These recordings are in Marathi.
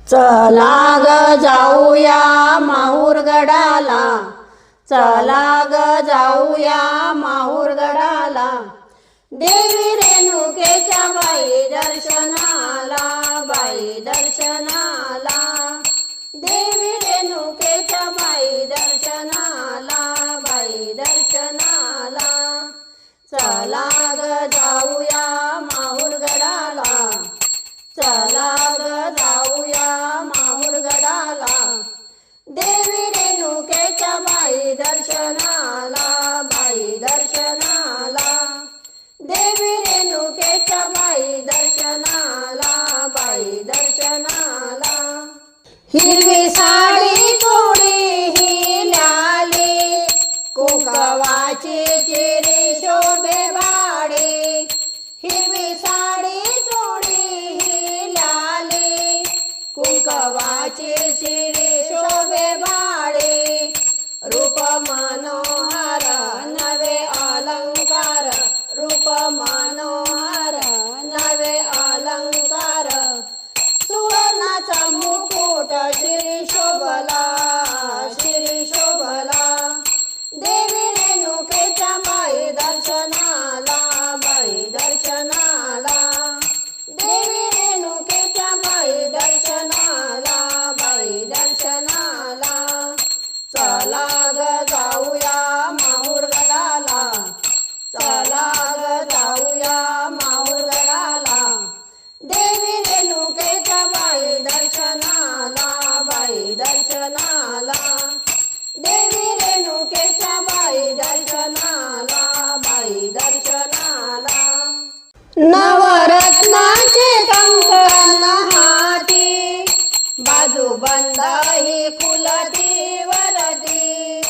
चला ग जाऊया माहूरगडाला, चला ग जाऊया माहूरगडाला, देवी रेणुकेच्या बाई दर्शनाला, बाई दर्शनाला, देवी रेणुकेच्या बाई दर्शनाला, बाई दर्शनाला, चला ग जाऊया माहूरगडाला, चला ग जाऊया माहूरगडाला, देवी रेणुकेच्या बाई दर्शनाला, बाई दर्शनाला, देवी रेणुकेच्या बाई दर्शनाला, बाई दर्शनाला, हिरवी साडी थोडी हिल्याली, कुंकवाची चिरी शोभे वाडी, हिरवी साडी थोडी हिल्याली, कुंकवाची चिरी शोभे वाडी, रूप मनोहर नवे अलंकार, रूप मनोहर नवे अलंकार, सुवर्णाचा मुकुट श्री शोभला, श्री शोभला, देवी रेणुकेच्या बाई दर्शनाला, बाई दर्शनाला, देवी रेणुकेच्या बाई दर्शनाला, बाई दर्शनाला, चला ग जाऊया माहूरगडाला, चला ग जाऊया माहूरगडाला, देवी रेणुकेच्या बाई दर्शनाला, बाई दर्शनाला, देवी रेणुकेच्या बाई दर्शनाला, बाई दर्शनाला, नवरत्नाचे कंकण हाती, बाजूबंद ही फुलती वरती,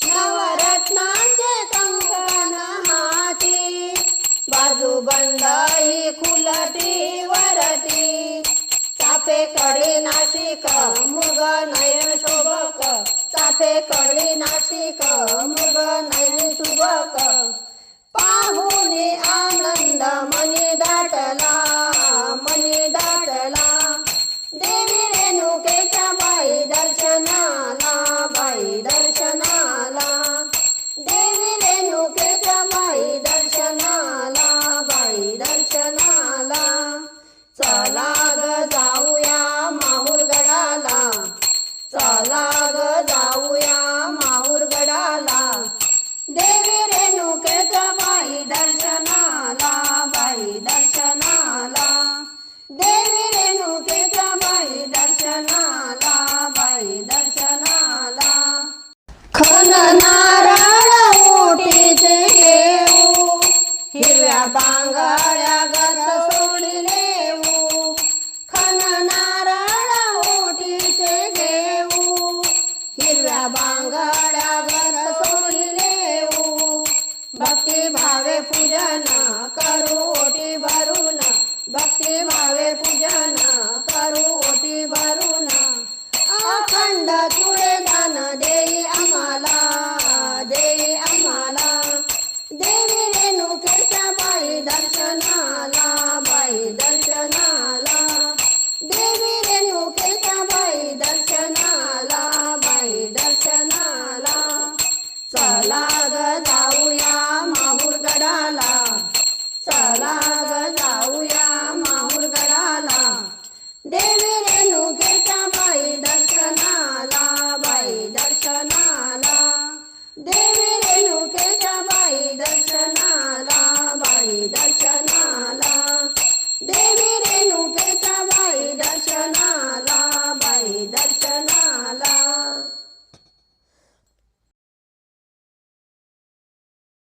नवरत्नाचे कंकण हाती, बाजूबंद ही फुलती वरती, चाफे कडी नाशिक मृग नयन शोभक, चाफे कडी नाशिक मृग नयन शोभक, पाहुणे आनंद मनी दाटला, मनी दाटला, देवी रेणुकेच्या बाई दर्शनाला, बाई दर्शनाला, देवी रेणुकेच्या बाई दर्शनाला, बाई दर्शनाला, चला ग जाऊया माहूरगडाला, चला ग जाऊया माहूरगडाला, देवी रेणुकेच्या बाई दर्शनाला, बाई दर्शनाला, देवी रेणुकेच्या बाई दर्शनाला, बाई दर्शनाला, खण नारळ ओटीचे घेऊ, हिरव्या बांगड्या गस सोडिलेऊ, खण नारळ ओटीचे घेऊ, हिरव्या बांगड्या गस सोडिलेऊ, भक्ती भावे पूजन करू ओटी भरून, भक्ती भावे पूजन करू ओटी भरून, अखंड तुळे दान देई आम्हाला, देई आम्हाला, देवी रेणुकेच्या बाई दर्शनाला, बाई दर्शनाला, देवी रेणुकेच्या बाई दर्शनाला, बाई दर्शनाला, चला ग जाऊया माहूरगडाला, चला ग जाऊया माहूरगडाला, देवी रेणुकेच्या बाई दर्शनाला, बाई दर्शनाला.